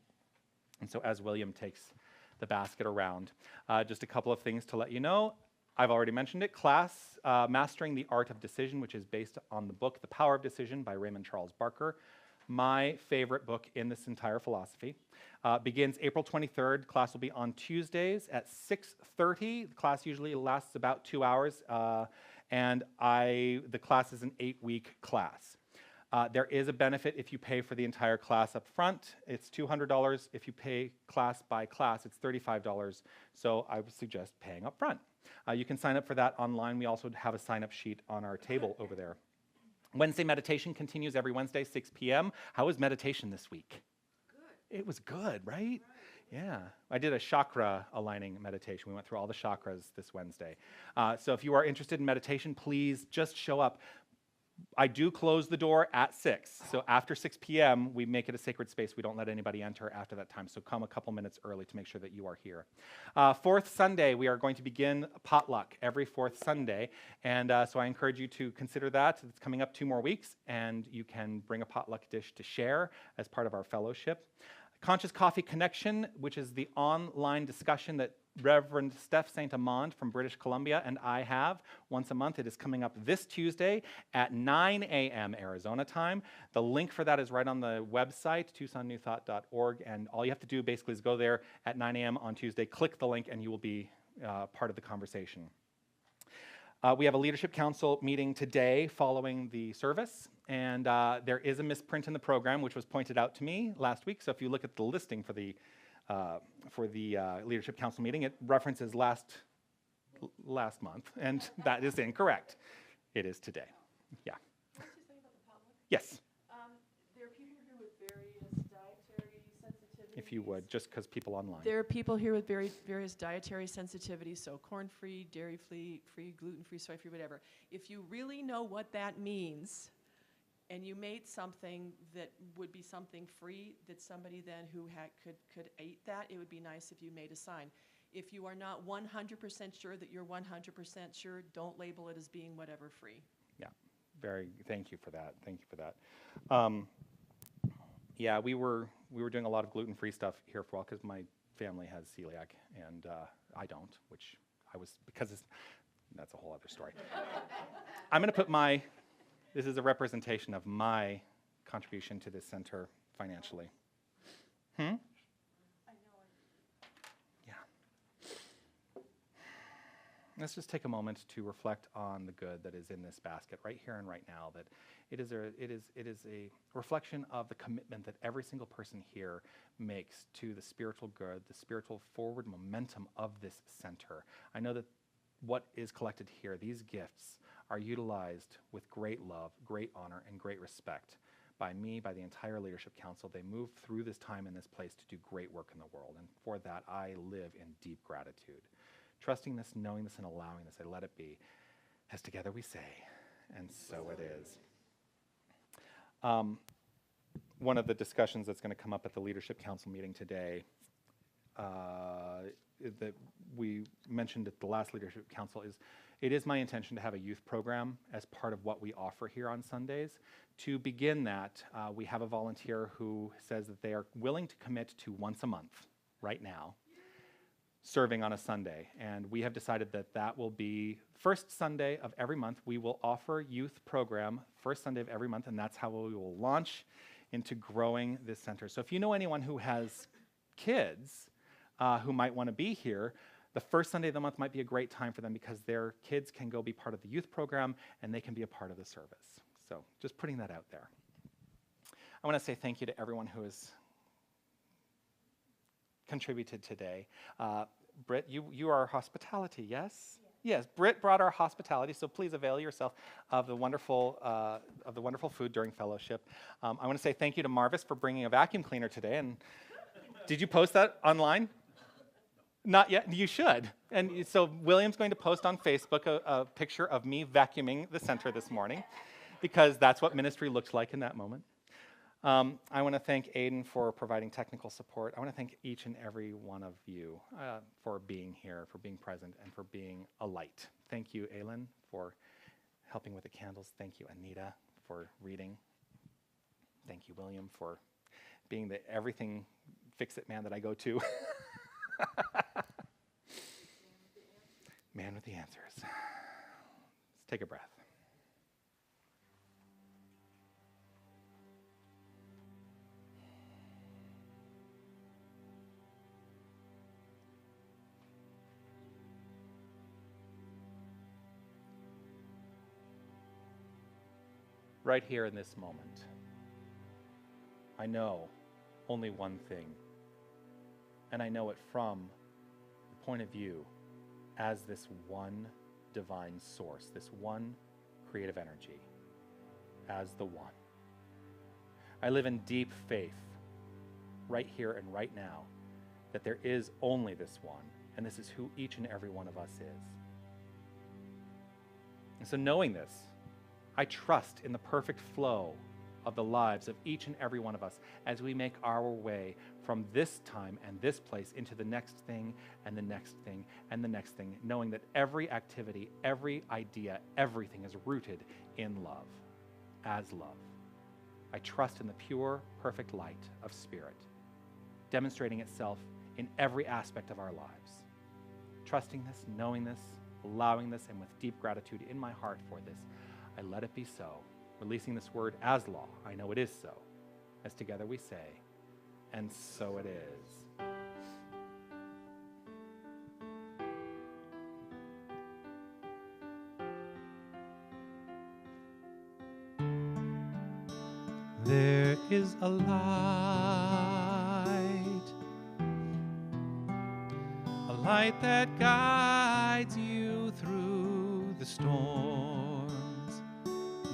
And so as William takes the basket around, just a couple of things to let you know. I've already mentioned it. Class, Mastering the Art of Decision, which is based on the book The Power of Decision by Raymond Charles Barker. My favorite book in this entire philosophy. Begins April 23rd. Class will be on Tuesdays at 6:30. The class usually lasts about 2 hours, and the class is an 8-week class. There is a benefit if you pay for the entire class up front. It's $200. If you pay class by class, it's $35. So I would suggest paying up front. You can sign up for that online. We also have a sign-up sheet on our table over there. Wednesday meditation continues every Wednesday, 6 p.m. How was meditation this week? Good. It was good, right? Yeah. I did a chakra aligning meditation. We went through all the chakras this Wednesday. So if you are interested in meditation, please just show up. I do close the door at 6. So after 6 p.m., we make it a sacred space. We don't let anybody enter after that time. So come a couple minutes early to make sure that you are here. Fourth Sunday, we are going to begin potluck every fourth Sunday. And so I encourage you to consider that. It's coming up 2 more weeks, and you can bring a potluck dish to share as part of our fellowship. Conscious Coffee Connection, which is the online discussion that Reverend Steph St. Amand from British Columbia and I have once a month. It is coming up this Tuesday at 9 a.m. Arizona time. The link for that is right on the website, tucsonnewthought.org, and all you have to do basically is go there at 9 a.m. on Tuesday, click the link, and you will be part of the conversation. We have a leadership council meeting today following the service, and there is a misprint in the program, which was pointed out to me last week. So if you look at the listing for the leadership council meeting, it references last month, and that is incorrect. It is today. Yeah. Can I just say about the potluck? Yes. There are people here with various dietary sensitivities. If you would, just because people online. There are people here with various dietary sensitivities, so corn-free, dairy-free, gluten-free, soy-free, whatever. If you really know what that means, and you made something that would be something free that somebody then who could eat that, it would be nice if you made a sign. If you are not 100% sure that you're 100% sure, don't label it as being whatever free. Yeah, thank you for that. Thank you for that. Yeah, we were doing a lot of gluten-free stuff here for a while because my family has celiac and I don't, which I was, that's a whole other story. I'm going to put this is a representation of my contribution to this center financially. I know. Yeah. Let's just take a moment to reflect on the good that is in this basket right here and right now. That it is a reflection of the commitment that every single person here makes to the spiritual good, the spiritual forward momentum of this center. I know that what is collected here, these gifts, are utilized with great love, great honor, and great respect by me, by the entire Leadership Council. They moved through this time in this place to do great work in the world, and for that I live in deep gratitude. Trusting this, knowing this, and allowing this, I let it be. As together we say, and so it is. One of the discussions that's going to come up at the Leadership Council meeting today that we mentioned at the last Leadership Council is it is my intention to have a youth program as part of what we offer here on Sundays. To begin that, we have a volunteer who says that they are willing to commit to once a month right now, serving on a Sunday. And we have decided that that will be first Sunday of every month. We will offer youth program first Sunday of every month, and that's how we will launch into growing this center. So if you know anyone who has kids who might want to be here, the first Sunday of the month might be a great time for them because their kids can go be part of the youth program and they can be a part of the service. So just putting that out there. I want to say thank you to everyone who has contributed today. Britt, you are hospitality, yes? Yes, Britt brought our hospitality, so please avail yourself of the wonderful food during fellowship. I want to say thank you to Marvis for bringing a vacuum cleaner today. And did you post that online? Not yet. You should. And so William's going to post on Facebook a picture of me vacuuming the center this morning, because that's what ministry looks like in that moment. I want to thank Aiden for providing technical support. I want to thank each and every one of you for being here, for being present, and for being a light. Thank you, Aylin, for helping with the candles. Thank you, Anita, for reading. Thank you, William, for being the everything fix-it man that I go to. Man with the answers. Let's take a breath. Right here in this moment, I know only one thing, and I know it from the point of view as this one divine source, this one creative energy, as the one. I live in deep faith right here and right now that there is only this one, and this is who each and every one of us is. And so knowing this, I trust in the perfect flow of the lives of each and every one of us as we make our way from this time and this place into the next thing and the next thing and the next thing, knowing that every activity, every idea, everything is rooted in love, as love. I trust in the pure, perfect light of Spirit, demonstrating itself in every aspect of our lives. Trusting this, knowing this, allowing this, and with deep gratitude in my heart for this, I let it be so, releasing this word as law. I know it is so, as together we say, and so it is. There is a light that guides you through the storms.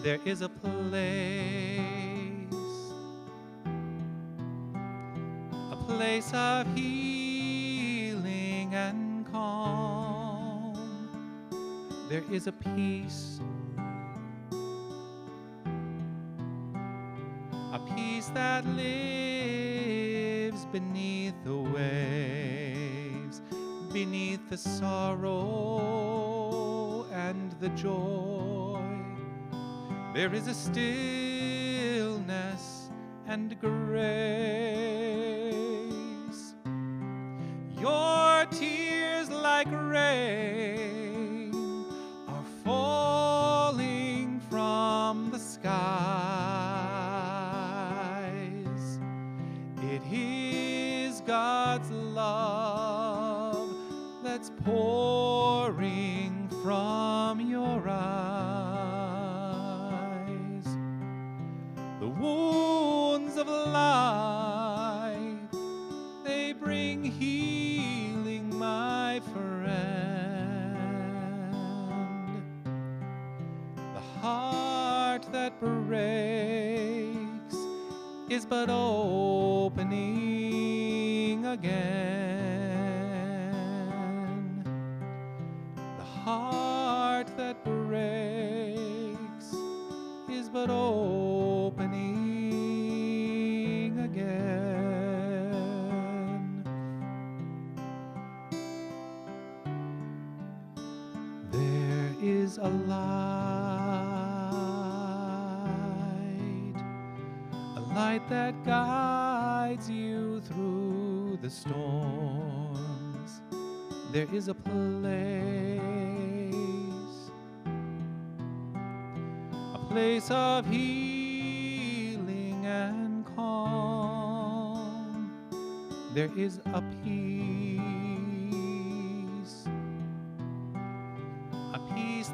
There is a place of healing and calm. There is a peace that lives beneath the waves, beneath the sorrow and the joy. There is a stillness and grace. Your tears like rain are falling from the skies. It is God's love that's pouring from your eyes. The wounds of life, they bring healing, my friend. The heart that breaks is but opening again. The heart that breaks is but opening again. There is a light that guides you through the storms. There is a place of healing and calm. There is a peace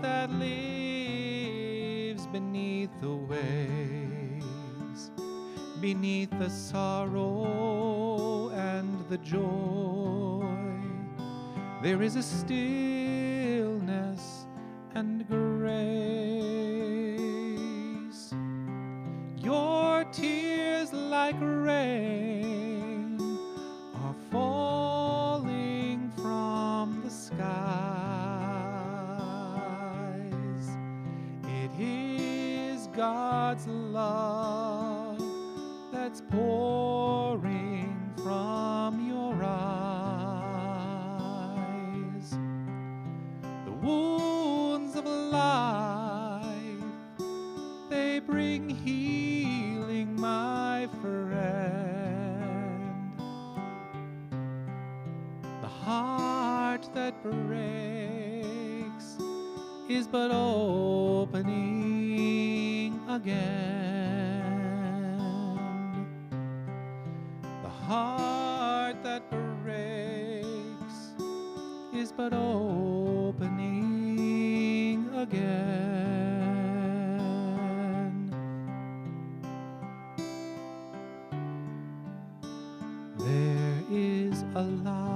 that lives beneath the waves, beneath the sorrow and the joy. There is a stillness and grace. Your tears like rain are falling from the skies. It is God's love that's pouring from your eyes. The wounds of life, they bring healing, my friend. The heart that breaks is but opening again. The heart that breaks is but opening again. There is a light.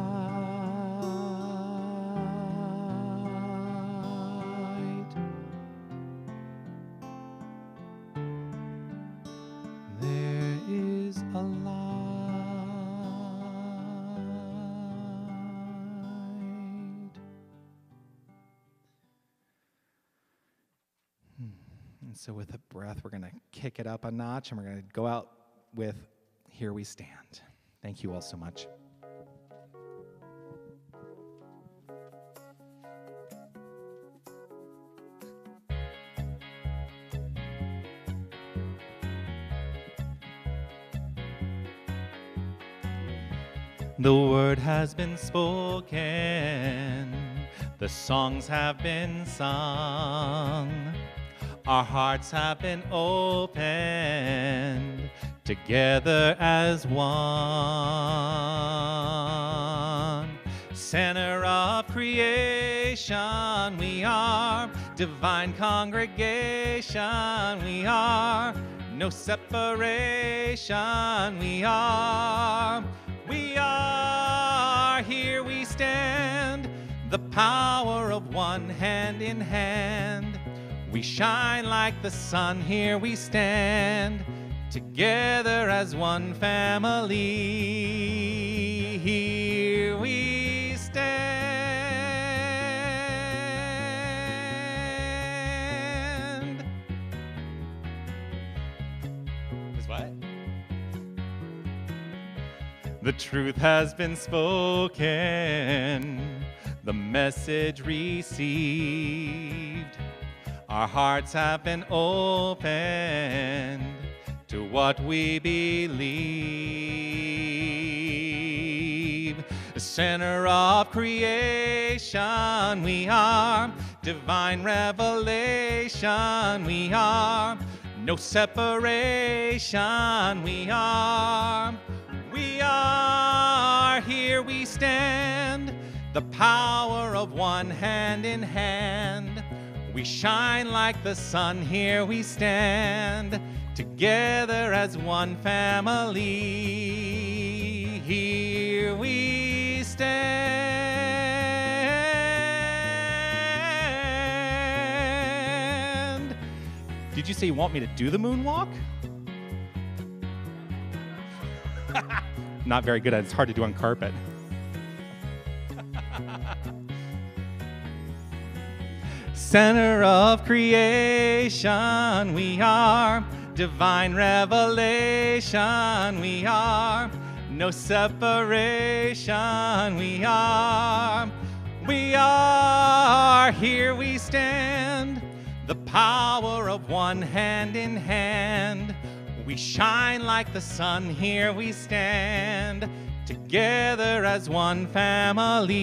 There is a light. And so with a breath, we're going to kick it up a notch, and we're going to go out with Here We Stand. Thank you all so much. The word has been spoken, the songs have been sung, our hearts have been opened, together as one. Center of creation, we are divine congregation, we are no separation, we are here we stand, the power of one hand in hand. We shine like the sun, here we stand, together as one family. Here we stand. Is what? The truth has been spoken, the message received. Our hearts have been opened to what we believe. The center of creation, we are divine revelation, we are no separation, we are here we stand, the power of one hand in hand. We shine like the sun, here we stand, together as one family. Here we stand. Did you say you want me to do the moonwalk? Not very good at it. It's hard to do on carpet. Center of creation, we are. Divine revelation, we are. No separation, we are. We are, here we stand. The power of one hand in hand. We shine like the sun, here we stand. Together as one family.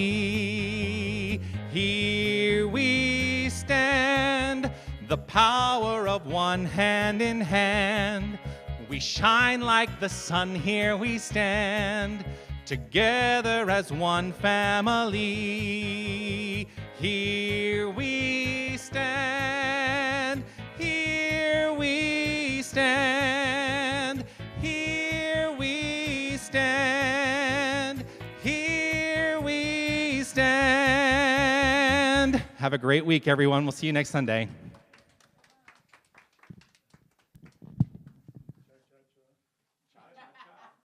Here we stand. The power of one hand in hand. We shine like the sun, here we stand. Together as one family. Here we stand. Here we stand. Here we stand. Here we stand. Have a great week, everyone. We'll see you next Sunday.